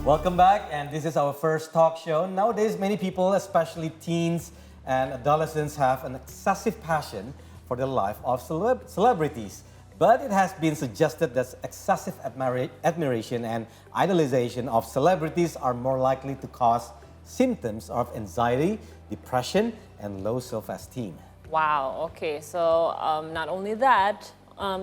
Welcome back, and this is our first talk show. Nowadays, many people, especially teens and adolescents, have an excessive passion for the life of celebrities. But it has been suggested that excessive admiration and idolization of celebrities are more likely to cause symptoms of anxiety, depression, and low self-esteem. Wow, okay, so not only that,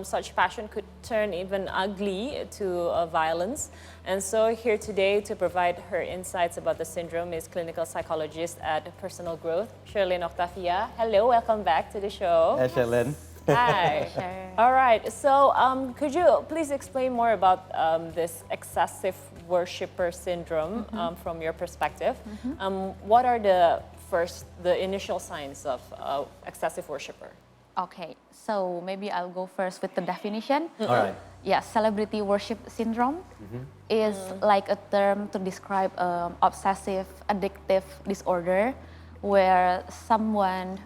such passion could turn even ugly to violence. And so here today to provide her insights about the syndrome is clinical psychologist at Personal Growth, Shierlen Octavia. Hello, welcome back to the show. Hi, Shierlen. Hi. Sure. All right, so could you please explain more about this excessive worshiper syndrome from your perspective? What are the initial signs of excessive worshiper? Okay, so maybe I'll go first with the definition. All right. Yeah, celebrity worship syndrome is like a term to describe obsessive addictive disorder where someone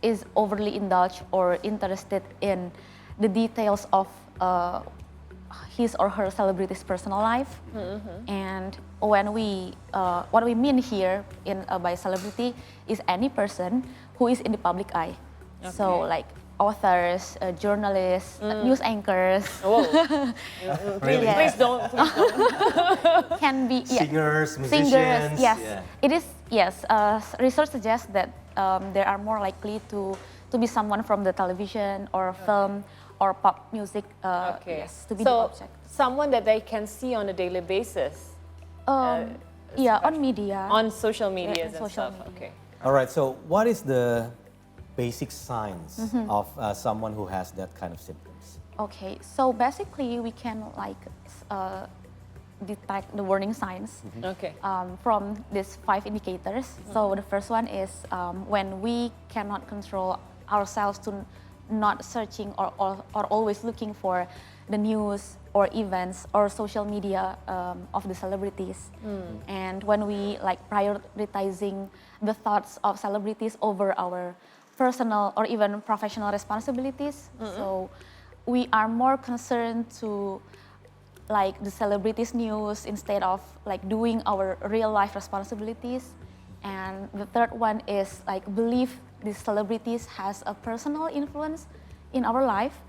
is overly indulged or interested in the details of his or her celebrity's personal life. And when what we mean here by celebrity is any person who is in the public eye. Okay. So like authors, journalists, news anchors. Really? Yes. Please don't. Can be Singers, musicians. Singers, yes. Yeah. It is, yes. Research suggests that they are more likely to be someone from the television or film or pop music. Yes, to be the object. Someone that they can see on a daily basis. Yeah, on media. On social medias Yeah, and social stuff. media. Okay. All right, so what is the basic signs of someone who has that kind of symptoms? Okay, so basically we can detect the warning signs Okay. from these 5 indicators. So the first one is when we cannot control ourselves to not searching or always looking for the news or events or social media of the celebrities. And when we prioritizing the thoughts of celebrities over our personal or even professional responsibilities. So we are more concerned to the celebrities news instead of doing our real life responsibilities. And the third one is believe these celebrities has a personal influence in our life.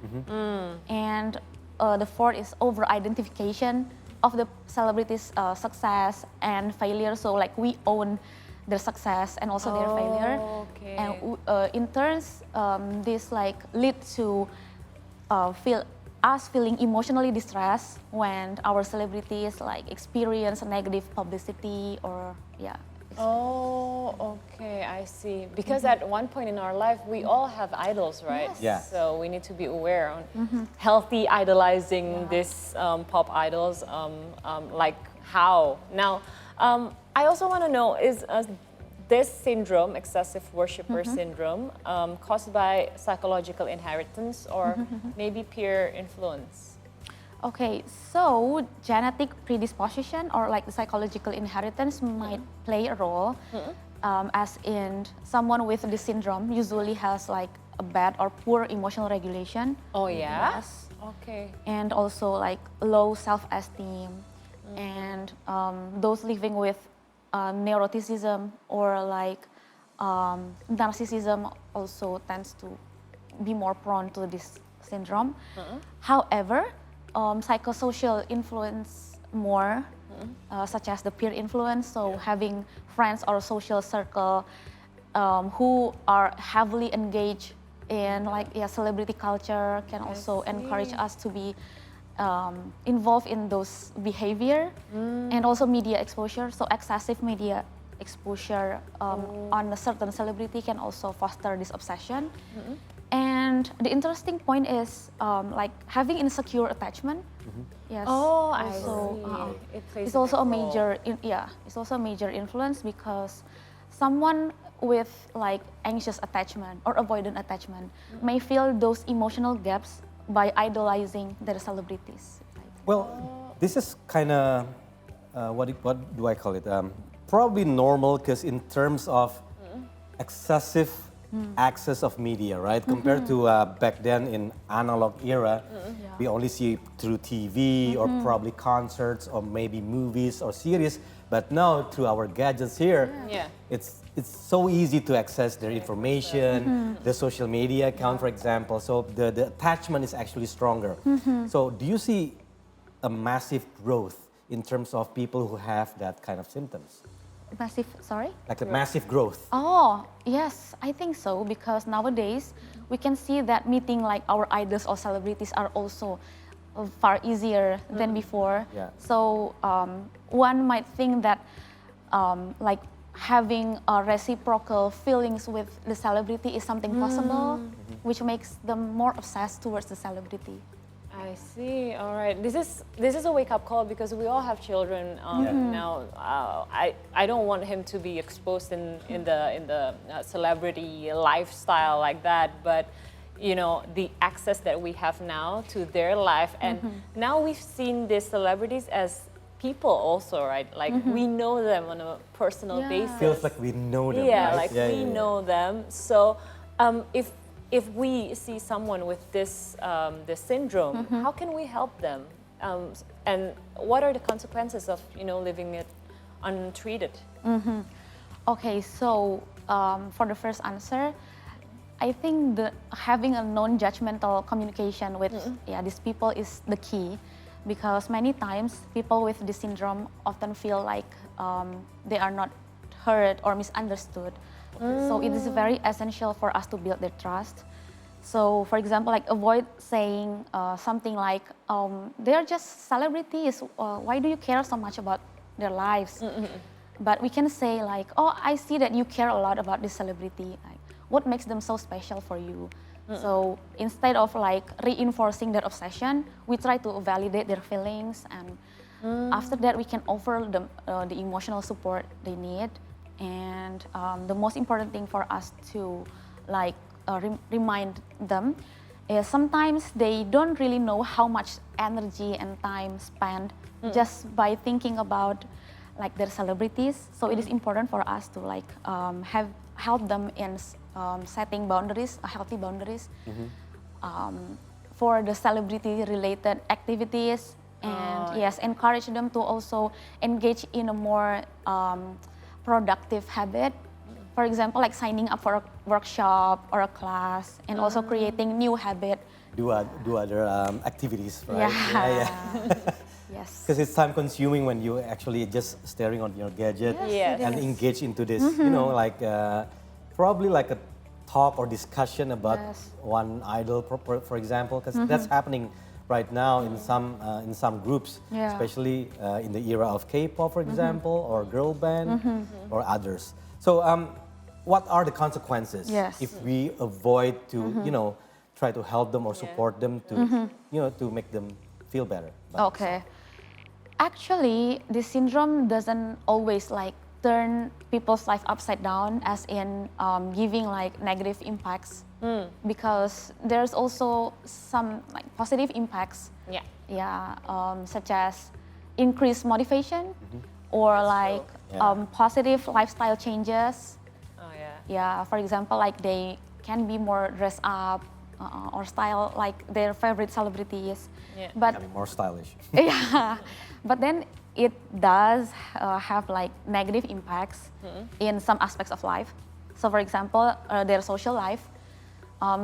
And the fourth is over-identification of the celebrities' success and failure. So we own their success and also their failure. Okay. And in turns, this lead to feeling emotionally distressed when our celebrities experience negative publicity or Oh, okay, I see. Because at one point in our life, we all have idols, right? Yes. Yeah. So we need to be aware on healthy idolizing these pop idols, like how. Now, I also want to know, is this syndrome, excessive worshiper syndrome, caused by psychological inheritance or maybe peer influence? Okay, so genetic predisposition or the psychological inheritance might play a role, as in someone with this syndrome usually has a bad or poor emotional regulation. Oh yeah? Yes. Okay. And also low self-esteem, and those living with neuroticism or narcissism also tends to be more prone to this syndrome. However, psychosocial influence more, such as the peer influence, so having friends or social circle who are heavily engaged in celebrity culture can also encourage us to be involved in those behavior. And also media exposure, so excessive media exposure on a certain celebrity can also foster this obsession. And the interesting point is having insecure attachment. Yes. Oh, I also, see. It plays it's also a big role. major it's also a major influence because someone with anxious attachment or avoidant attachment may fill those emotional gaps by idolizing their celebrities. Well, this is kind of, what do I call it? Probably normal, because in terms of excessive access of media, right? Compared to back then in analog era, we only see through TV or probably concerts or maybe movies or series. But now through our gadgets here, it's so easy to access their information, the social media account, for example. So the attachment is actually stronger. So do you see a massive growth in terms of people who have that kind of symptoms? Massive, sorry? Like a massive growth. Oh, yes, I think so, because nowadays we can see that meeting like our idols or celebrities are also far easier than before. Yeah. So one might think that like having reciprocal feelings with the celebrity is something possible, which makes them more obsessed towards the celebrity. I see. All right. This is a wake-up call because we all have children now. I don't want him to be exposed in the celebrity lifestyle like that. But you know, the access that we have now to their life, and now we've seen these celebrities as people also, right? Like we know them on a personal basis. Feels like we know them. Yeah, right? like we know them. So if we see someone with this this syndrome, how can we help them? And what are the consequences of living it untreated? Okay, so for the first answer, I think having a non-judgmental communication with these people is the key, because many times people with this syndrome often feel like they are not heard or misunderstood. So it is very essential for us to build their trust. So for example, like avoid saying something like, they are just celebrities, why do you care so much about their lives? But we can say like, oh, I see that you care a lot about this celebrity. Like, what makes them so special for you? So instead of like reinforcing their obsession, we try to validate their feelings, and after that we can offer them the emotional support they need. And the most important thing for us to like remind them is sometimes they don't really know how much energy and time spent just by thinking about like their celebrities. So it is important for us to like help them in setting boundaries, healthy boundaries for the celebrity related activities, and yes, encourage them to also engage in a more productive habit. For example, like signing up for a workshop or a class, and also creating new habit. Do other activities, right? Yeah. Yes. Because it's time consuming when you actually just staring on your gadget and engage into this, like probably like a talk or discussion about one idol, for example, because that's happening right now in some groups, especially in the era of K-pop, for example, or girl band or others. So what are the consequences if we avoid to, try to help them or support them to, to make them feel better? Okay. Actually, this syndrome doesn't always like turn people's life upside down, as in giving like negative impacts, because there's also some like positive impacts. Such as increased motivation or like positive lifestyle changes. For example, like they can be more dressed up or style like their favorite celebrities. But Becoming more stylish. But then it does have like negative impacts in some aspects of life. So for example, their social life.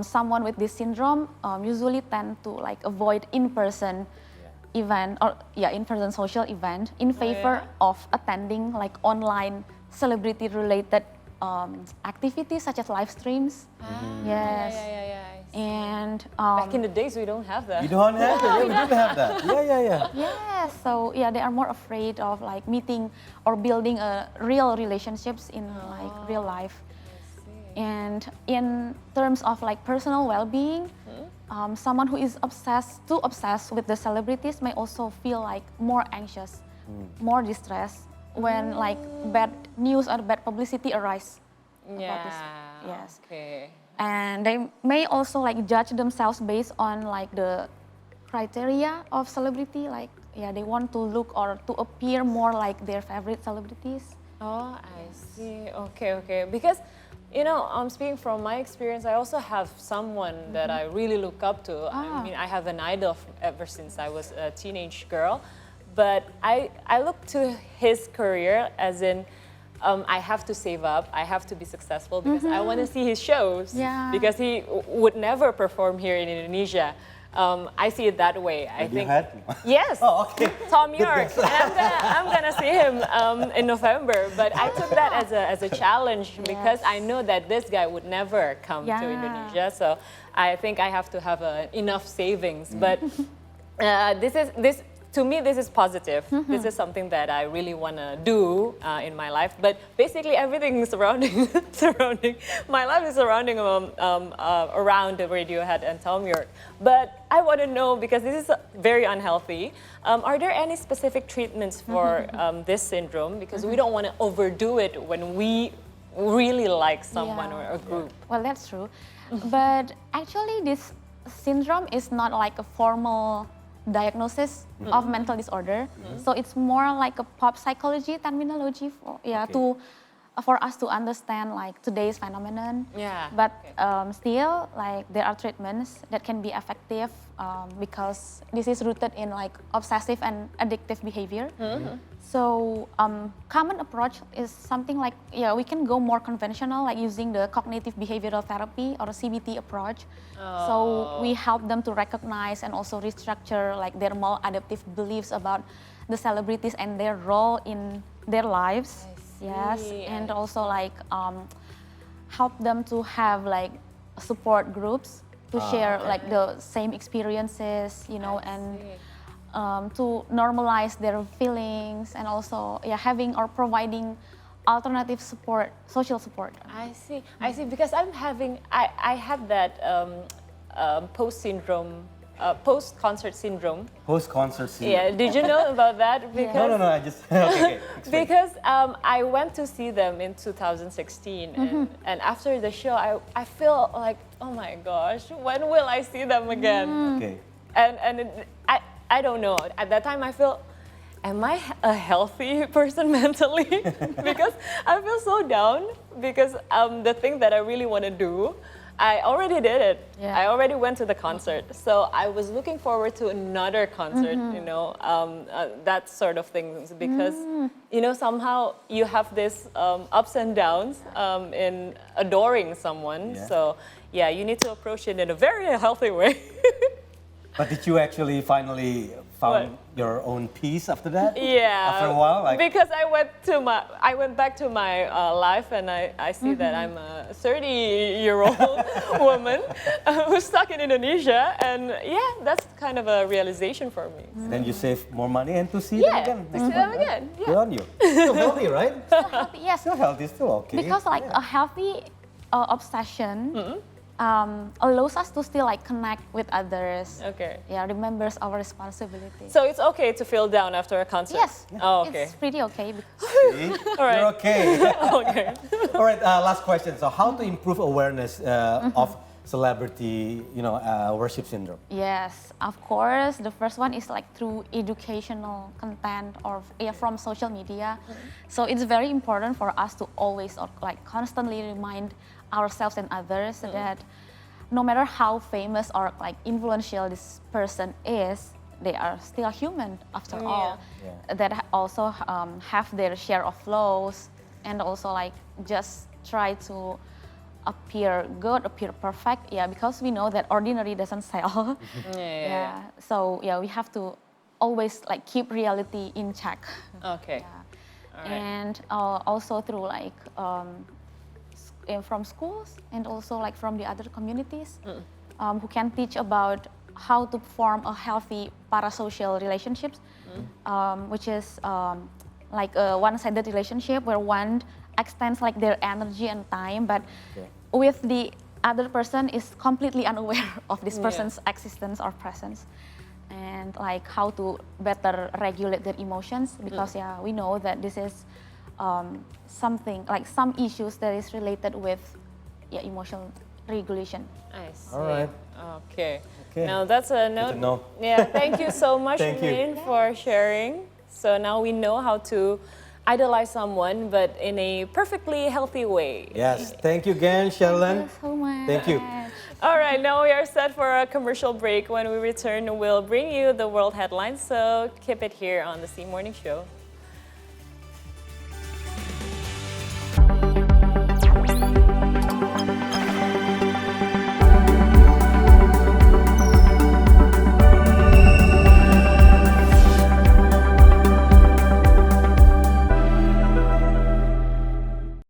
Someone with this syndrome usually tend to like avoid in-person event or in-person social event in favor of attending like online celebrity-related activities such as live streams. And back in the days, we don't have that. You don't have that. We didn't have that. So they are more afraid of like meeting or building real relationships in like real life. And in terms of like personal well-being, someone who is too obsessed with the celebrities may also feel like more anxious, more distressed when like bad news or bad publicity arise about this. Okay. And they may also like judge themselves based on like the criteria of celebrity, like they want to look or to appear more like their favorite celebrities. Oh, I see. Okay. Because You know, speaking from my experience, I also have someone that I really look up to. I mean, I have an idol ever since I was a teenage girl. But I look to his career as in, I have to save up, I have to be successful because I want to see his shows. Yeah. Because he would never perform here in Indonesia. I see it that way. I think. Yes. Oh, okay. Tom York. And I'm gonna see him in November. But I took that as a challenge because I know that this guy would never come to Indonesia. So I think I have to have enough savings. But this. To me, this is positive. This is something that I really want to do in my life. But basically, everything surrounding my life is surrounding around Radiohead and Tom York. But I want to know, because this is very unhealthy, are there any specific treatments for this syndrome? Because we don't want to overdo it when we really like someone or a group. Well, that's true. But actually, this syndrome is not like a formal diagnosis of mental disorder. So it's more like a pop psychology terminology for us to understand like today's phenomenon. But still, like there are treatments that can be effective because this is rooted in like obsessive and addictive behavior. So common approach is something like, we can go more conventional, like using the cognitive behavioral therapy or CBT approach. So we help them to recognize and also restructure like their maladaptive beliefs about the celebrities and their role in their lives. Yes, and also like help them to have like support groups to share like the same experiences, and to normalize their feelings, and also having or providing alternative support, social support. I see, because I had that post-concert syndrome. Post-concert syndrome. Yeah, did you know about that? Because, No, I just, okay. Because I went to see them in 2016, and after the show, I feel like, oh my gosh, when will I see them again? Okay. And I don't know. At that time, I feel, am I a healthy person mentally? Because I feel so down, because the thing that I really want to do, I already did it. I already went to the concert. So I was looking forward to another concert, that sort of things, because, somehow you have this ups and downs in adoring someone. So you need to approach it in a very healthy way. But did you actually finally found your own peace after that? Yeah. After a while? Because I went back to my life, and I see that I'm a 30-year-old woman who's stuck in Indonesia, and that's kind of a realization for me. Then you save more money and to see them again. To see them again. Good on you. Still healthy, right? Still healthy, yes. Still healthy, still okay. Because like a healthy obsession allows us to still like connect with others. Okay. Yeah, remembers our responsibility. So it's okay to feel down after a concert? Yes. Oh, okay. It's pretty okay. See? All right. You're okay. Okay. All right, last question. So how to improve awareness of celebrity, worship syndrome? Yes, of course. The first one is like through educational content or from social media. So it's very important for us to always or like constantly remind ourselves and others that no matter how famous or like influential this person is, they are still human after all. That also have their share of flaws, and also like just try to appear good, appear perfect. Because we know that ordinary doesn't sell. So we have to always like keep reality in check. Okay. All right. And also through like from schools, and also like from the other communities who can teach about how to form a healthy parasocial relationships, which is like a one-sided relationship where one extends like their energy and time, but with the other person is completely unaware of this person's existence or presence, and like how to better regulate their emotions, because we know that this is something like some issues that is related with emotional regulation. I see. All right. Okay. Now that's a note. No. Yeah, thank you so much, Thank you. Min, for sharing. So now we know how to idolize someone, but in a perfectly healthy way. Yes, thank you again, Shierlen. Thank you so much. Thank you. All right, now we are set for a commercial break. When we return, we'll bring you the world headlines. So keep it here on the C Morning Show.